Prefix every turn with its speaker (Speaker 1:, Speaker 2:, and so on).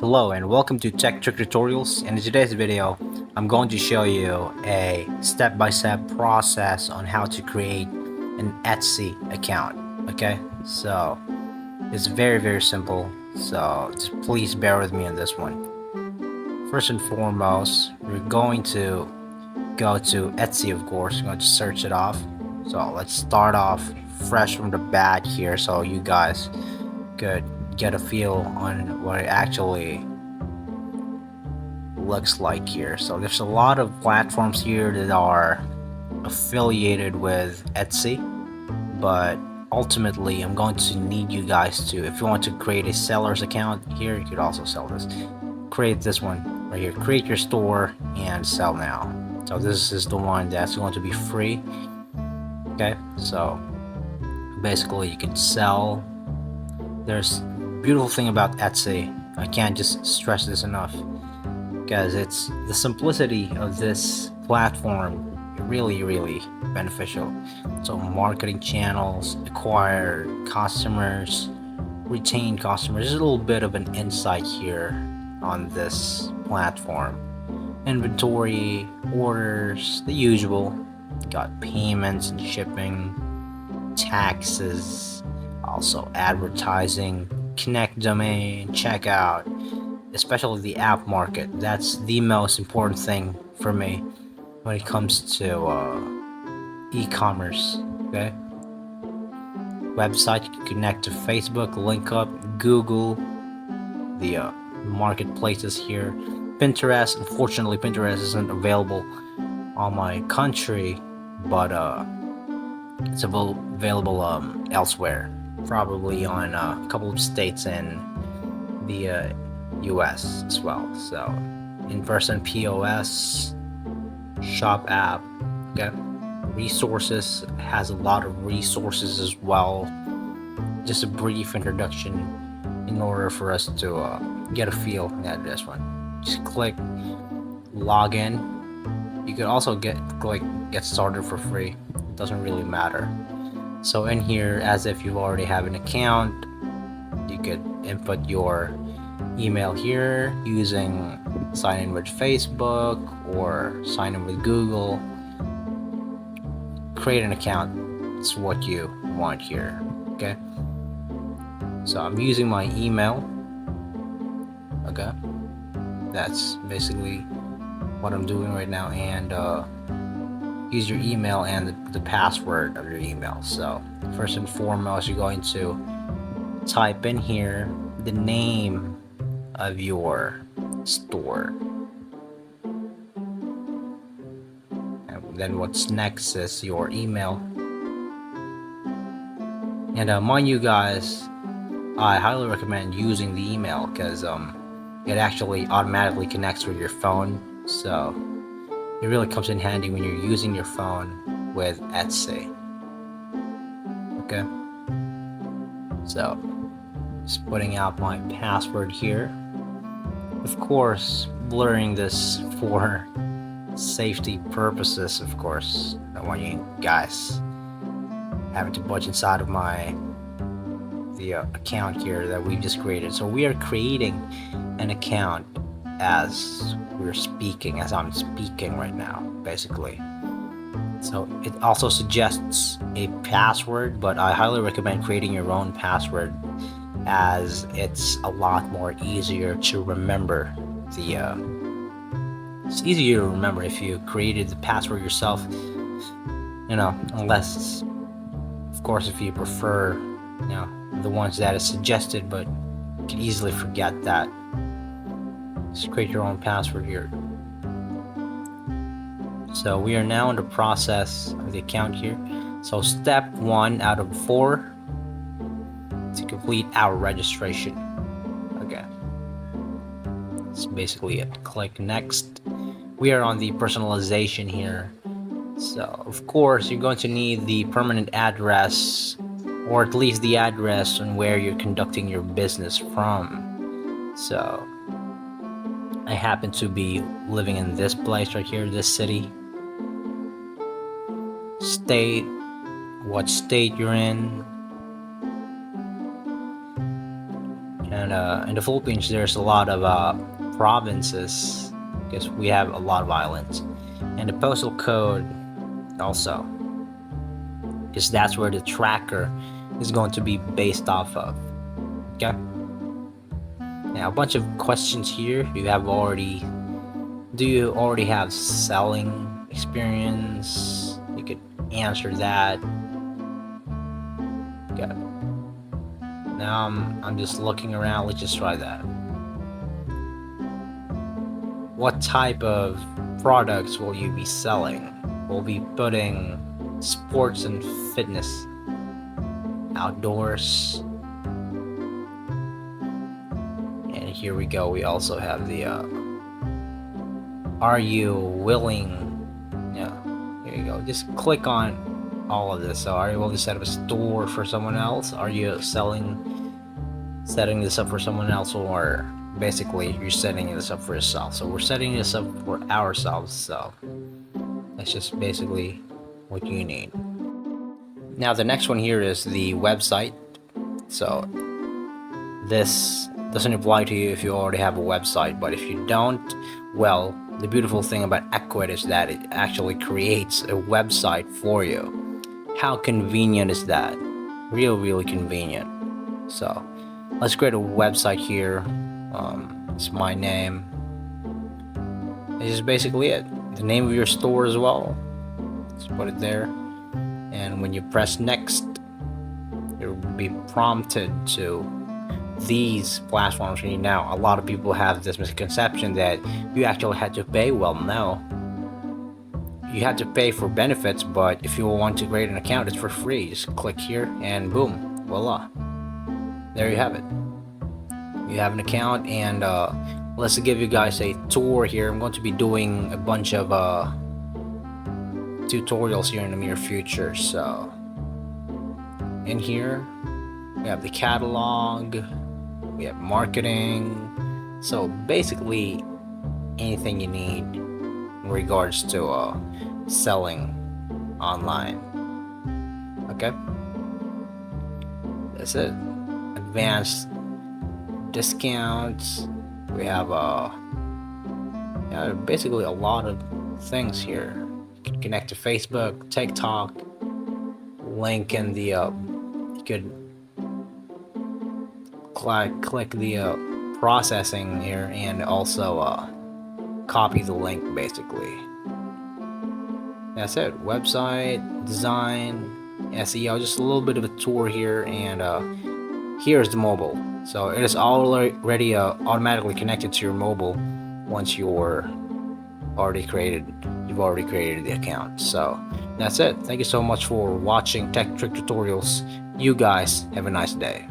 Speaker 1: Hello and welcome to Tech Trick Tutorials. And in today's video, I'm going to show you a step-by-step process on how to create an Etsy account. Okay, so it's very simple. So just please bear with me on this one. First and foremost, we're going to go to Etsy, of course. I'm going to search it off. So let's start off fresh from the bat here, so you guys could get a feel on what it actually looks like here. So there's a lot of platforms here that are affiliated with Etsy, but ultimately I'm going to need you guys to, if you want to create a seller's account here, you could also sell this. Create this one right here, create your store and sell now. So this is the one that's going to be free. Okay, so basically you can sell. There's beautiful thing about Etsy, I can't just stress this enough, because it's the simplicity of this platform really beneficial. So marketing channels, acquire customers, retain customers. There's a little bit of an insight here on this platform. Inventory, orders, the usual. Got payments and shipping, taxes, also advertising, connect domain, checkout, especially the app market. That's the most important thing for me when it comes to e-commerce. Okay, website, you can connect to Facebook, link up, Google, the marketplaces here, Pinterest. Unfortunately, Pinterest isn't available on my country, but it's available elsewhere, probably on a couple of states in the US as well. So in-person POS, shop app. Okay, resources, has a lot of resources as well. Just a brief introduction in order for us to get a feel at this one. Just click login. You could also click get started for free. It doesn't really matter. So in here, as if you already have an account, you could input your email here using sign in with Facebook or sign in with Google. Create an account. It's what you want here. Okay, so I'm using my email. Okay, that's basically what I'm doing right now, and use your email and the password of your email. So first and foremost, you're going to type in here the name of your store, and then what's next is your email. And mind you guys, I highly recommend using the email because it actually automatically connects with your phone, so it really comes in handy when you're using your phone with Etsy. Okay, so just putting out my password here. Of course, blurring this for safety purposes. Of course, I don't want you guys having to budge inside of the account here that we just created. So we are creating an account as we're speaking, as I'm speaking right now, basically. So it also suggests a password, but I highly recommend creating your own password, as it's a lot more easier to remember. It's easier to remember if you created the password yourself, unless, of course, if you prefer, the ones that is suggested, but you can easily forget that. Just create your own password here. So we are now in the process of the account here. So step 1 out of 4 to complete our registration. Okay, that's basically it. Click next. We are on the personalization here. So of course you're going to need the permanent address, or at least the address on where you're conducting your business from. So I happen to be living in this place right here, this city. State, what state you're in. And in the Philippines, there's a lot of provinces because we have a lot of islands, and the postal code also, because that's where the tracker is going to be based off of. Okay. Now a bunch of questions here. Do you already have selling experience? You could answer that. Okay. Now I'm just looking around. Let's just try that. What type of products will you be selling? We'll be putting sports and fitness, outdoors, and here we go. We also have the are you willing? Yeah, here you go. Just click on all of this. So are you willing to set up a store for someone else? Are you setting this up for someone else, or basically you're setting this up for yourself? So we're setting this up for ourselves, so that's just basically what you need. Now the next one here is the website. So this doesn't apply to you if you already have a website, but if you don't, well, the beautiful thing about Equid is that it actually creates a website for you. How convenient is that? Really convenient. So let's create a website here. It's my name. This is basically it. The name of your store as well. Let's put it there. And when you press next, you'll be prompted to these platforms. Now a lot of people have this misconception that you actually had to pay. Well, no, you had to pay for benefits, but if you want to create an account, it's for free. Just click here and boom, voila, there you have it. You have an account. And let's give you guys a tour here. I'm going to be doing a bunch of tutorials here in the near future. So in here we have the catalog, we have marketing, so basically anything you need in regards to selling online. Okay, that's it. Advanced discounts, we have basically a lot of things here. You can connect to Facebook, TikTok, link in the you could click the processing here, and also copy the link. Basically that's it. Website design, SEO, just a little bit of a tour here. And here's the mobile. So it is already automatically connected to your mobile once you've already created the account. So that's it. Thank you so much for watching Tech Trick Tutorials. You guys have a nice day.